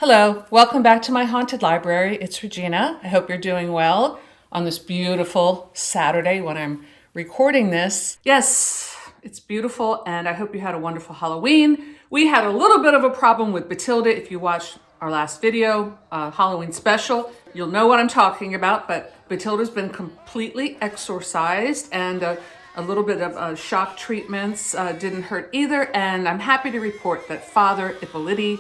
Hello, welcome back to my haunted library. It's Regina. I hope you're doing well on this beautiful Saturday when I'm recording this. Yes, it's beautiful, and I hope you had a wonderful Halloween. We had a little bit of a problem with Batilda. If you watched our last video, Halloween special, you'll know what I'm talking about, but Batilda's been completely exorcised, and a little bit of shock treatments didn't hurt either, and I'm happy to report that Father Ippoliti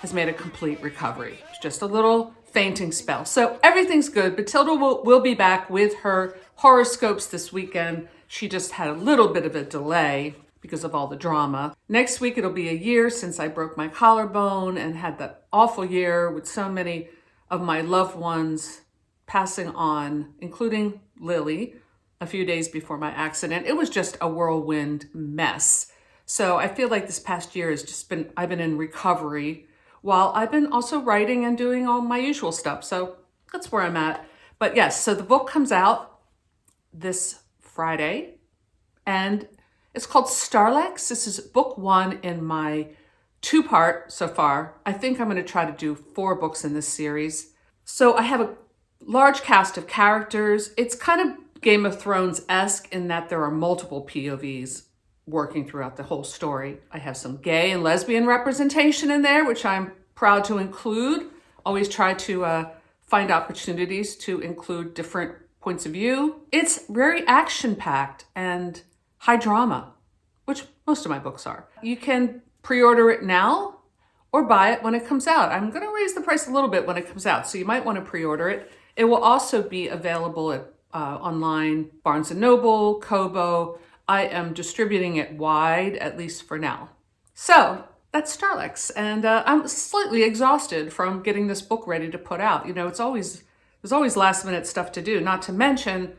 has made a complete recovery. It's just a little fainting spell. So everything's good. Batilda will be back with her horoscopes this weekend. She just had a little bit of a delay because of all the drama. Next week, it'll be a year since I broke my collarbone and had that awful year with so many of my loved ones passing on, including Lily, a few days before my accident. It was just a whirlwind mess. So I feel like this past year has just been, I've been in recovery while I've been also writing and doing all my usual stuff. So that's where I'm at. But yes, so the book comes out this Friday and it's called Starlex. This is book one in my two-part so far. I think I'm going to try to do 4 books in this series. So I have a large cast of characters. It's kind of Game of Thrones-esque in that there are multiple POVs working throughout the whole story. I have some gay and lesbian representation in there, which I'm proud to include. Always try to find opportunities to include different points of view. It's very action-packed and high drama, which most of my books are. You can pre-order it now or buy it when it comes out. I'm going to raise the price a little bit when it comes out, so you might want to pre-order it. It will also be available at online, Barnes & Noble, Kobo. I am distributing it wide, at least for now. So that's Starlex, and I'm slightly exhausted from getting this book ready to put out. You know, there's always last minute stuff to do, not to mention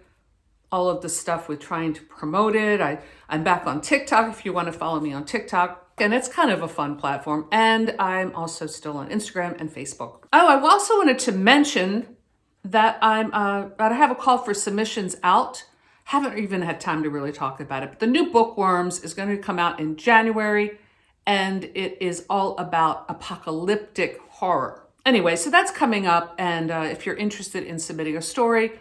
all of the stuff with trying to promote it. I'm back on TikTok if you want to follow me on TikTok, and it's kind of a fun platform. And I'm also still on Instagram and Facebook. Oh, I also wanted to mention that I have a call for submissions out. Haven't even had time to really talk about it, but the new Bookworms is going to come out in January, and it is all about apocalyptic horror. Anyway, so that's coming up, and if you're interested in submitting a story,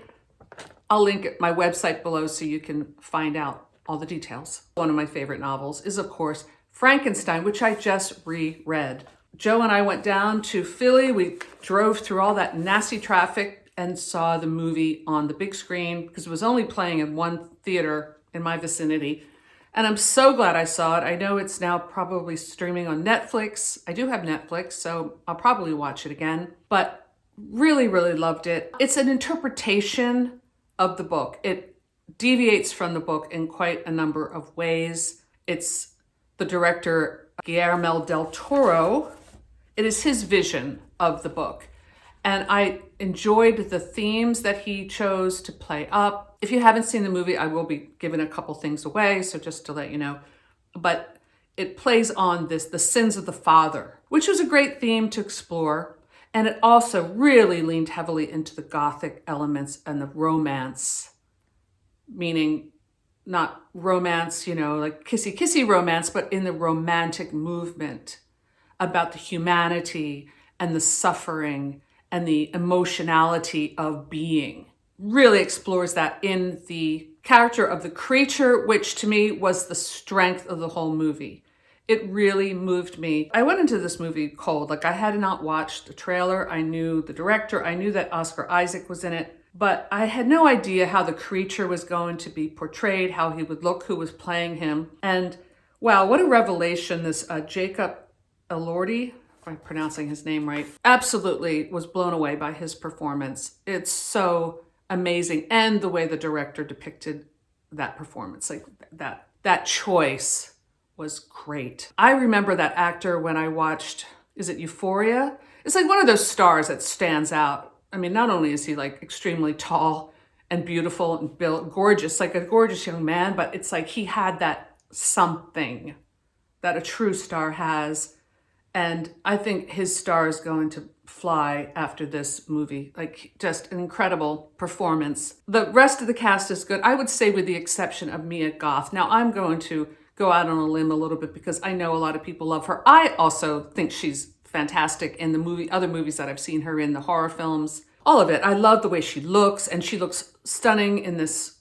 I'll link my website below so you can find out all the details. One of my favorite novels is, of course, Frankenstein, which I just reread. Joe and I went down to Philly. We drove through all that nasty traffic and saw the movie on the big screen because it was only playing in one theater in my vicinity. And I'm so glad I saw it. I know it's now probably streaming on Netflix. I do have Netflix, so I'll probably watch it again. But really, really loved it. It's an interpretation of the book. It deviates from the book in quite a number of ways. It's the director, Guillermo del Toro. It is his vision of the book. And I enjoyed the themes that he chose to play up. If you haven't seen the movie, I will be giving a couple things away, so just to let you know. But it plays on the sins of the father, which was a great theme to explore. And it also really leaned heavily into the Gothic elements and the romance, meaning not romance, like kissy-kissy romance, but in the romantic movement about the humanity and the suffering and the emotionality of being. Really explores that in the character of the creature, which to me was the strength of the whole movie. It really moved me. I went into this movie cold. Like, I had not watched the trailer. I knew the director. I knew that Oscar Isaac was in it, but I had no idea how the creature was going to be portrayed, how he would look, who was playing him. And wow, what a revelation this Jacob Elordi, I'm pronouncing his name right, absolutely was blown away by his performance. It's so amazing. And the way the director depicted that performance, like that choice was great. I remember that actor when I watched, is it Euphoria? It's like one of those stars that stands out. I mean, not only is he like extremely tall and beautiful and built, gorgeous, like a gorgeous young man, but it's like he had that something that a true star has. And I think his star is going to fly after this movie. Like, just an incredible performance. The rest of the cast is good, I would say, with the exception of Mia Goth. Now, I'm going to go out on a limb a little bit because I know a lot of people love her. I also think she's fantastic in the other movies that I've seen her in, the horror films, all of it. I love the way she looks, and she looks stunning in this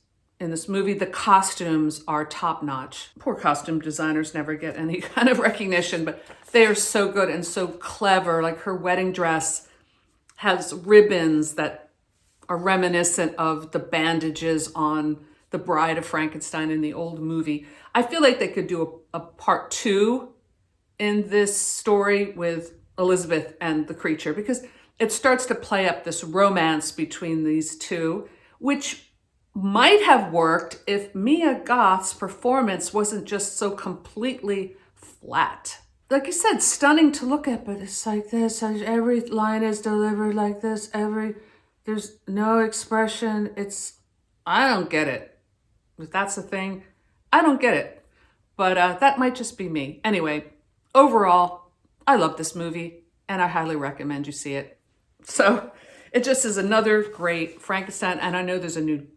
movie. The costumes are top notch. Poor costume designers never get any kind of recognition, but they are so good and so clever. Like her wedding dress has ribbons that are reminiscent of the bandages on the Bride of Frankenstein in the old movie. I feel like they could do a part 2 in this story with Elizabeth and the creature, because it starts to play up this romance between these two, which might have worked if Mia Goth's performance wasn't just so completely flat. Like I said, stunning to look at, but it's like this. Every line is delivered like this. There's no expression. I don't get it. If that's the thing, I don't get it. But that might just be me. Anyway, overall, I love this movie, and I highly recommend you see it. So it just is another great Frankenstein, and I know there's a new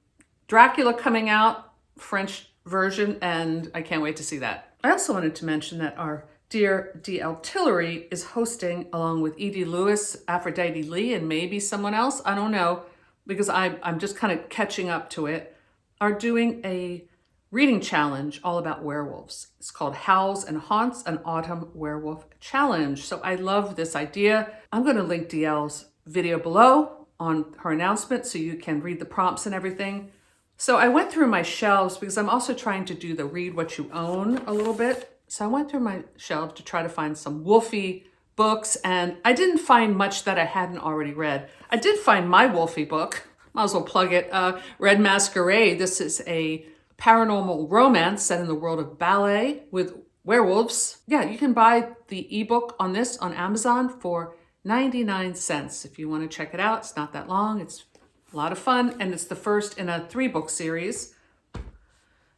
Dracula coming out, French version, and I can't wait to see that. I also wanted to mention that our dear D.L. Tillery is hosting, along with Edie Lewis, Aphrodite Lee, and maybe someone else, I don't know, because I'm just kind of catching up to it, are doing a reading challenge all about werewolves. It's called Howls and Haunts, an Autumn Werewolf Challenge. So I love this idea. I'm going to link DL's video below on her announcement so you can read the prompts and everything. So I went through my shelves because I'm also trying to do the read what you own a little bit. So I went through my shelves to try to find some Wolfie books, and I didn't find much that I hadn't already read. I did find my Wolfie book. Might as well plug it. Red Masquerade. This is a paranormal romance set in the world of ballet with werewolves. Yeah, you can buy the ebook on this on Amazon for 99 cents if you want to check it out. It's not that long. It's a lot of fun, and it's the first in a 3-book series.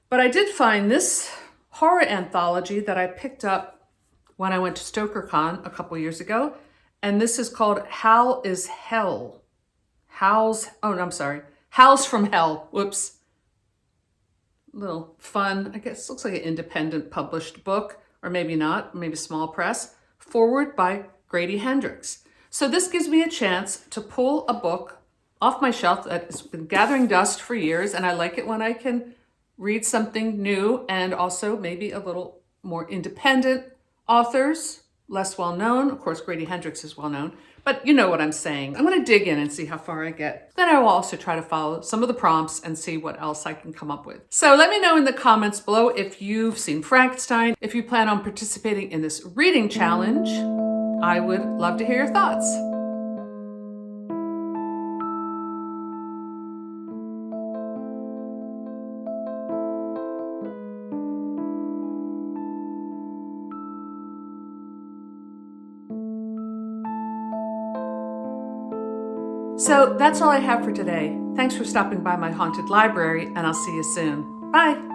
But I did find this horror anthology that I picked up when I went to StokerCon a couple years ago, and this is called Howl is Hell. Howls from Hell. Whoops. Little fun, I guess, looks like an independent published book, or maybe not, maybe small press. Forward by Grady Hendrix. So this gives me a chance to pull a book off my shelf that's been gathering dust for years, and I like it when I can read something new and also maybe a little more independent authors, less well known. Of course, Grady Hendrix is well known, but you know what I'm saying. I'm going to dig in and see how far I get. Then I will also try to follow some of the prompts and see what else I can come up with. So let me know in the comments below if you've seen Frankenstein, if you plan on participating in this reading challenge. I would love to hear your thoughts. So that's all I have for today. Thanks for stopping by my haunted library, and I'll see you soon. Bye.